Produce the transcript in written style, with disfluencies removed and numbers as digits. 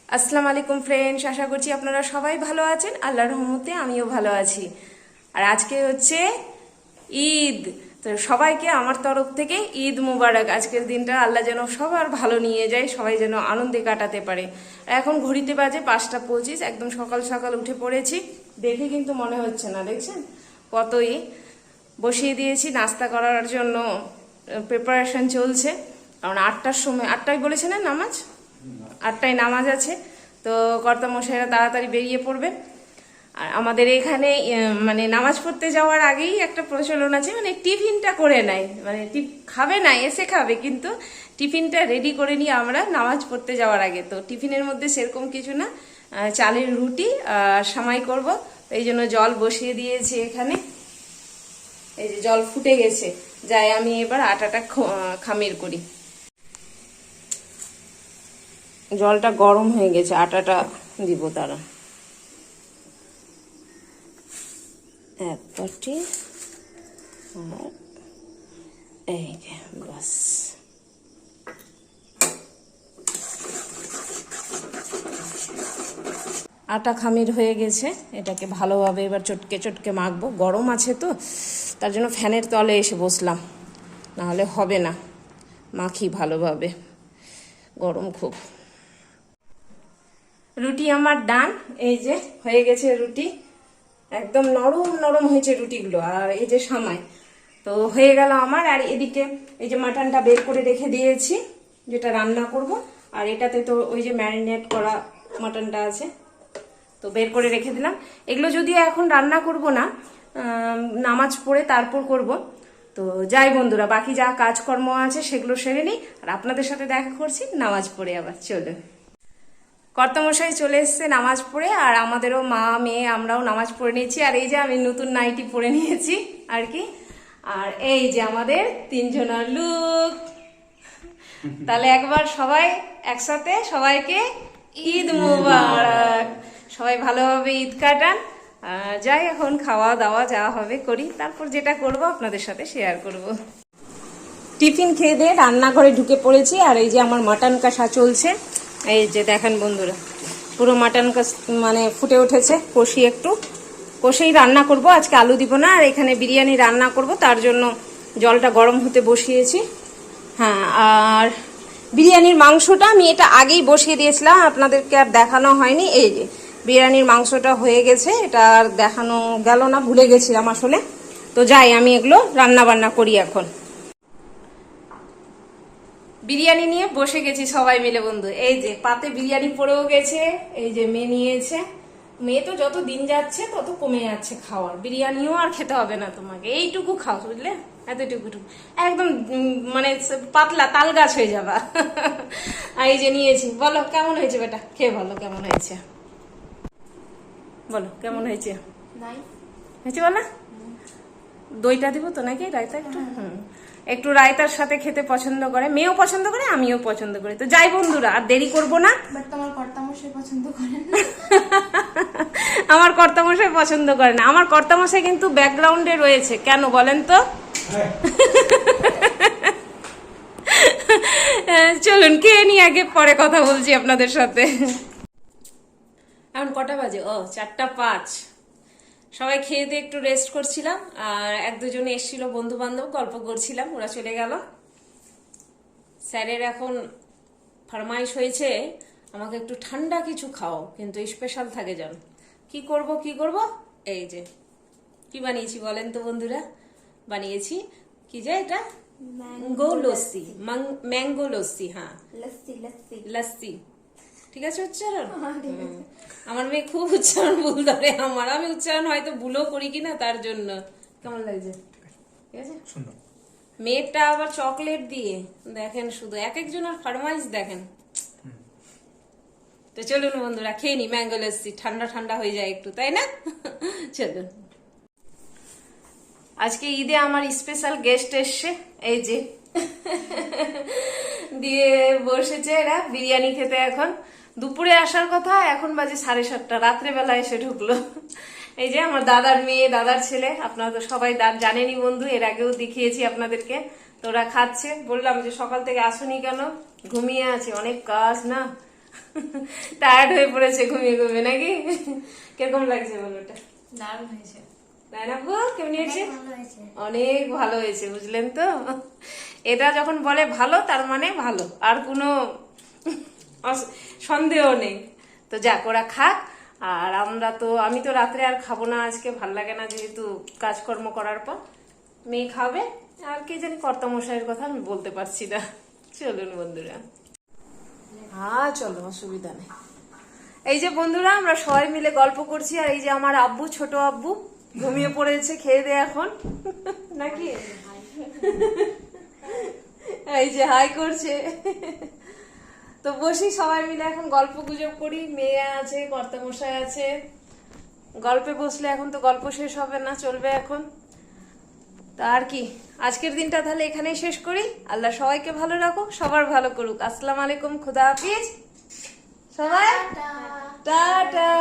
আসসালামু আলাইকুম ফ্রেন্ডস, আশা করছি আপনারা সবাই ভালো আছেন। আল্লাহর রহমতে আমিও ভালো আছি। আর আজকে হচ্ছে ঈদ, তো সবাইকে আমার তরফ থেকে ঈদ মুবারক। আজকের দিনটা আল্লাহ যেন সবার ভালো নিয়ে যায়, সবাই যেন আনন্দে কাটাতে পারে। এখন ঘড়িতে বাজে 5টা 25, একদম সকাল সকাল উঠে পড়েছি। দেখে কিন্তু মনে হচ্ছে না, দেখছেন কতই বসিয়ে দিয়েছি নাস্তা করার জন্য, প্রিপারেশন চলছে। কারণ 8টার সময়, 8টায় বলেছে না নামাজ, 8টায় নামাজ আছে। তো কর্তামশাইরা তাড়াতাড়ি বেরিয়ে পড়বে। আর আমাদের এখানে মানে নামাজ পড়তে যাওয়ার আগেই একটা প্রচলন আছে, মানে টিফিনটা করে নেয়, মানে খাবে না, এসে খাবে, কিন্তু টিফিনটা রেডি করে নিয়ে আমরা নামাজ পড়তে যাওয়ার আগে। তো টিফিনের মধ্যে সেরকম কিছু না, চালের রুটি আর সামাই করব। এই জন্য জল বসিয়ে দিয়েছি এখানে। এই যে জল ফুটে গেছে, যাই আমি এবার আটাটা খামির করি। জলটা গরম হয়ে গেছে, আটাটা দিব তারা। এক বাটি, আর এই যে বাস। আটা খামির হয়ে গেছে, এটাকে ভালোভাবে এবার চটকে চটকে মাখবো। গরম আছে তো, তার জন্য ফ্যানের তলে এসে বসলাম, নাহলে হবে না। মাখি ভালোভাবে, গরম খুব। রুটি আমার ডান, এই যে হয়ে গেছে রুটি, একদম নরম নরম হয়েছে রুটিগুলো। আর এই যে সামাই তো হয়ে গেল আমার। আর এদিকে এই যে মাটনটা বের করে রেখে দিয়েছি, যেটা রান্না করব। আর এটাতে তো ওই যে ম্যারিনেট করা মাটনটা আছে, তো বের করে রেখে দিলাম। এগুলো যদিও এখন রান্না করব না, নামাজ পড়ে তারপর করব। তো যাই বন্ধুরা, বাকি যা কাজকর্ম আছে সেগুলো সেরে নিই, আর আপনাদের সাথে দেখা করছি নামাজ পড়ে। আবার চলুন। কর্তামশাই চলে এসছে নামাজ পড়ে, আর আমাদেরও মা মেয়ে আমরাও নামাজ পড়ে নিয়েছি। আর এই যে আমি নতুন নাইটি পরে নিয়েছি আর কি। আর এই যে আমাদের তিনজনের লুক। তাহলে একবার সবাই একসাথে সবাইকে ঈদ মুবারক। সবাই ভালোভাবে ঈদ কাটান। যাই এখন খাওয়া দাওয়া যা হবে করি, তারপর যেটা করব আপনাদের সাথে শেয়ার করব। টিফিন খেয়ে দিয়ে রান্নাঘরে ঢুকে পড়েছি। আর এই যে আমার মাটন কষা চলছে, এই যে দেখেন বন্ধুরা, পুরো মাটন মানে ফুটে উঠেছে। একটু কষেই রান্না করব আজকে, আলু দিব না। আর এখানে বিরিয়ানি রান্না করব, তার জন্য জলটা গরম হতে বসিয়েছি। হ্যাঁ, আর বিরিয়ানির মাংসটা আমি এটা আগেই বসিয়ে দিয়েছিলাম, আপনাদেরকে আর দেখানো হয়নি। এই যে বিরিয়ানির মাংসটা হয়ে গেছে, এটা আর দেখানো গেল না, ভুলে গেছিলাম আসলে। তো যাই আমি এগুলো রান্না বান্না করি এখন। বিরিয়ানি নিয়ে বসে গেছি সবাই মিলে বন্ধু। এই যে পাতে বিরিয়ানি পড়েও গেছে, এই যে মেয়ে নিয়েছে। মেয়ে তো যত দিন যাচ্ছে তত কমে যাচ্ছে খাওয়ার, বিরিয়ানিও আর খেতে হবে না তোমাকে, এইটুকু খাও বুঝলে, এতটুকু একদম মানে পাতলা তাল গাছ হয়ে যাবা। আর এই যে নিয়েছি, বলো কেমন হয়েছে বেটা, খেয়ে বলো কেমন হয়েছে, বলো কেমন হয়েছে। হয়েছে বলো। দইটা দিব তো নাকি, রায়তা একটু, একটু রায়তার সাথে খেতে পছন্দ করে, মেয়েও পছন্দ করে, আমিও পছন্দ করি। তো যাই বন্ধুরা, আর দেরি করব না। তোমার কর্তামশাই পছন্দ করেন? আমার কর্তামশাই পছন্দ করে না। আমার কর্তামশাই কিন্তু ব্যাকগ্রাউন্ডে রয়েছে, কেন বলেন তো? চলুন খেয়ে নি আগে, পরে কথা বলছি আপনাদের সাথে। এখন কটা বাজে? ও 4টা 5। সবাই খেয়ে দিয়ে একটু রেস্ট করছিলাম। আর 1-2 জন এসেছিল বন্ধু বান্ধব, গল্প করছিলাম, ওরা চলে গেল। স্যারের এখন ফরমাইশ হয়েছে আমাকে একটু ঠান্ডা কিছু খাও, কিন্তু স্পেশাল থাকে যেন। কি করব, এই যে কি বানিয়েছি বলেন তো বন্ধুরা, বানিয়েছি কি যে এটা ম্যাঙ্গো লস্যি, ম্যাঙ্গো লস্যি। হ্যাঁ, লস্যি, ঠিক আছে উচ্চারণ? আমার মেয়ে খুব উচ্চারণ ভুল ধরে আমার, আমি উচ্চারণ হয়তো ভুলও করি কিনা, তার জন্য। কেমন লাগছে? ঠিক আছে। মেয়েটা আবার চকলেট দিয়ে, দেখেন শুধু এক একজনের ফরমাইশ দেখেন। তো চলুন বন্ধুরা খেয়ে নি ম্যাঙ্গো লস্যি, ঠান্ডা ঠান্ডা হয়ে যায় একটু, তাই না? চলুন। আজকে ঈদে আমার স্পেশাল গেস্ট এসছে, এই যে দিয়ে বসেছে এরা বিরিয়ানি খেতে। এখন দুপুরে আসার কথা, এখন বাজে 7:30, রাত্রেবেলা এসে ঢুকলো। এই যে আমার দাদার মেয়ে, দাদার ছেলে, আপনারা তো সবাই জানেনই বন্ধু, এর আগেও দেখিয়েছি আপনাদেরকে। তো ওরা খাচ্ছে, বললাম যে সকাল থেকে আসুনি কেন? ঘুমিয়ে আছে, অনেক কাজ না। টায়ার্ড হয়ে পড়েছে ঘুমিয়ে ঘুমিয়ে নাকি? কিরকম লাগছে বলো ওটা? দারুণ হয়েছে। তাই না গো? কেমন হয়েছে? ভালো হয়েছে। অনেক ভালো হয়েছে, বুঝলেন তো? এটা যখন বলে ভালো তার মানে ভালো, আর কোনো সন্দেহ নেই। তো যাক, ওরা খাক। আর আমি তো রাত্রে আর খাবো না আজকে, ভাল লাগে না, যেহেতু কাজকর্ম করার পর মেয়ে খাবে। আর কে জানি কর্তামশাইয়ের কথা আমি বলতে পারছি না। চলুন বন্ধুরা, হ্যাঁ চলো, অসুবিধা নেই। এই যে বন্ধুরা, আমরা সবাই মিলে গল্প করছি, আর এই যে আমার আব্বু, ছোট আব্বু ঘুমিয়ে পড়েছে খেয়ে দিয়ে এখন, নাকি? এই যে হাই করছে। তো বসি সবাই মিলে এখন গল্প গুজব করি, মেয়ে আছে, কর্তামশাই আছে, গল্পে বসলে এখন তো গল্প শেষ হবে না, চলবে এখন। তা আর কি, আজকের দিনটা তাহলে এখানেই শেষ করি। আল্লাহ সবাইকে ভালো রাখো, সবার ভালো করুক। আসসালামু আলাইকুম, খুদা হাফিজ সবাই, টাটা।